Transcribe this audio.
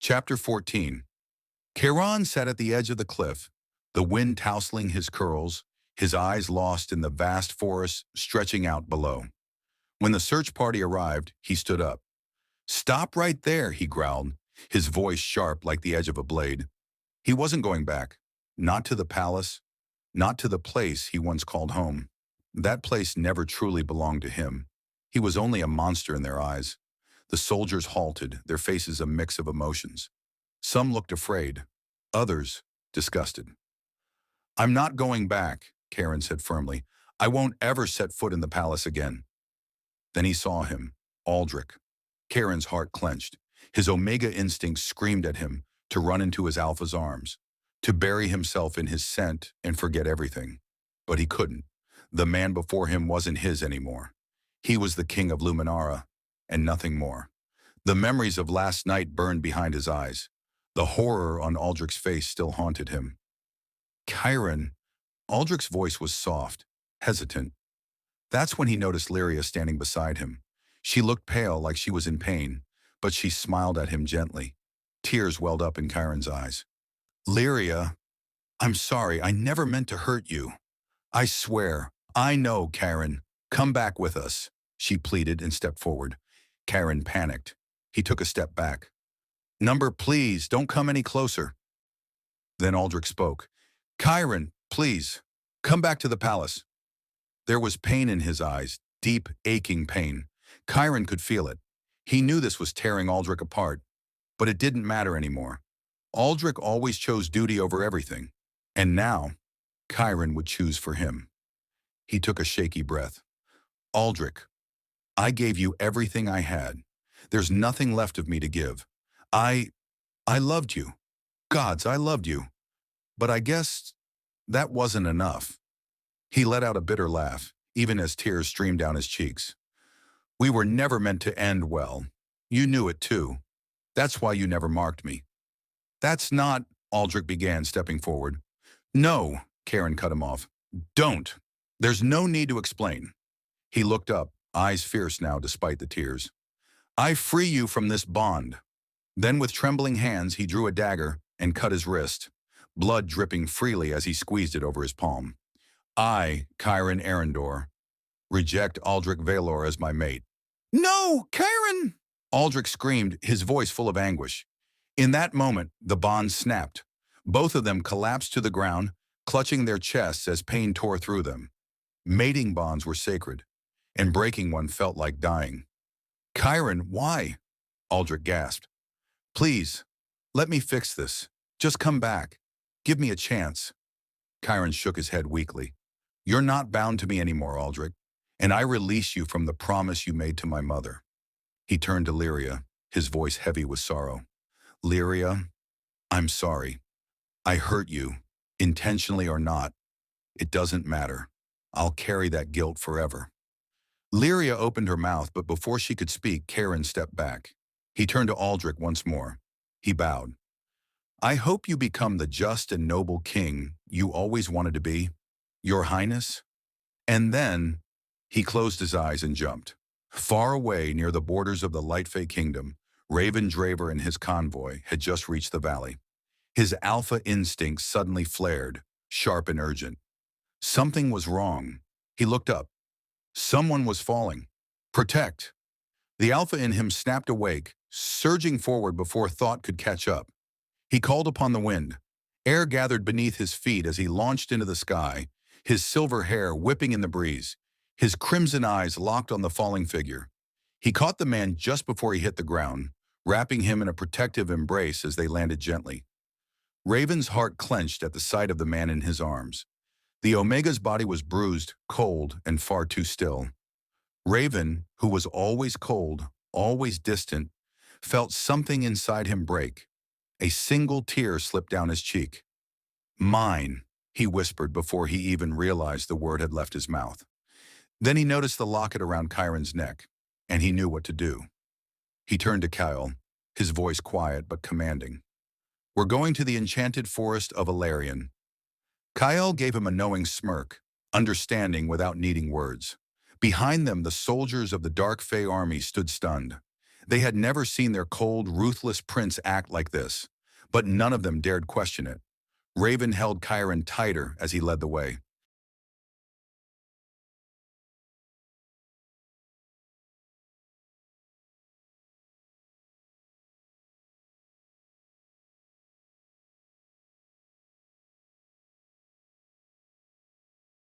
Chapter 14. Chiron sat at the edge of the cliff, the wind tousling his curls, his eyes lost in the vast forest stretching out below. When the search party arrived, he stood up. "Stop right there," he growled, his voice sharp like the edge of a blade. He wasn't going back. Not to the palace, not to the place he once called home. That place never truly belonged to him. He was only a monster in their eyes. The soldiers halted, their faces a mix of emotions. Some looked afraid, others disgusted. "I'm not going back," Chiron said firmly. "I won't ever set foot in the palace again." Then he saw him, Aldrich. Chiron's heart clenched. His Omega instinct screamed at him to run into his Alpha's arms, to bury himself in his scent and forget everything. But he couldn't. The man before him wasn't his anymore. He was the king of Luminara, and nothing more. The memories of last night burned behind his eyes. The horror on Aldrich's face still haunted him. "Chiron." Aldrich's voice was soft, hesitant. That's when he noticed Lyria standing beside him. She looked pale, like she was in pain, but she smiled at him gently. Tears welled up in Chiron's eyes. "Lyria, I'm sorry, I never meant to hurt you. I swear." "I know, Chiron. Come back with us," she pleaded and stepped forward. Chiron panicked. He took a step back. "Number, please, don't come any closer." Then Aldrich spoke. "Chiron, please, come back to the palace." There was pain in his eyes, deep, aching pain. Chiron could feel it. He knew this was tearing Aldrich apart, but it didn't matter anymore. Aldrich always chose duty over everything, and now Chiron would choose for him. He took a shaky breath. "Aldrich, I gave you everything I had. There's nothing left of me to give. I loved you. Gods, I loved you. But I guess that wasn't enough." He let out a bitter laugh, even as tears streamed down his cheeks. "We were never meant to end well. You knew it too. That's why you never marked me." "That's not," Aldrich began, stepping forward. "No," Chiron cut him off. "Don't. There's no need to explain." He looked up, eyes fierce now despite the tears. "I free you from this bond." Then with trembling hands he drew a dagger and cut his wrist, blood dripping freely as he squeezed it over his palm. "I, Chiron Arendor, reject Aldrich Valor as my mate." "No, Chiron!" Aldrich screamed, his voice full of anguish. In that moment, the bond snapped. Both of them collapsed to the ground, clutching their chests as pain tore through them. Mating bonds were sacred, and breaking one felt like dying. "Chiron, why?" Aldrich gasped. "Please, let me fix this. Just come back. Give me a chance." Chiron shook his head weakly. "You're not bound to me anymore, Aldrich, and I release you from the promise you made to my mother." He turned to Lyria, his voice heavy with sorrow. "Lyria, I'm sorry. I hurt you, intentionally or not. It doesn't matter. I'll carry that guilt forever." Lyria opened her mouth, but before she could speak, Chiron stepped back. He turned to Aldrich once more. He bowed. "I hope you become the just and noble king you always wanted to be, Your Highness." And then he closed his eyes and jumped. Far away near the borders of the Lightfey Kingdom, Raven Draver and his convoy had just reached the valley. His alpha instinct suddenly flared, sharp and urgent. Something was wrong. He looked up. Someone was falling. "Protect!" The alpha in him snapped awake, surging forward before thought could catch up. He called upon the wind. Air gathered beneath his feet as he launched into the sky, his silver hair whipping in the breeze, his crimson eyes locked on the falling figure. He caught the man just before he hit the ground, wrapping him in a protective embrace as they landed gently. Raven's heart clenched at the sight of the man in his arms. The Omega's body was bruised, cold, and far too still. Raven, who was always cold, always distant, felt something inside him break. A single tear slipped down his cheek. "Mine," he whispered before he even realized the word had left his mouth. Then he noticed the locket around Chiron's neck, and he knew what to do. He turned to Kyle, his voice quiet but commanding. "We're going to the enchanted forest of Alarion." Kyle gave him a knowing smirk, understanding without needing words. Behind them, the soldiers of the Dark Fey army stood stunned. They had never seen their cold, ruthless prince act like this, but none of them dared question it. Raven held Chiron tighter as he led the way.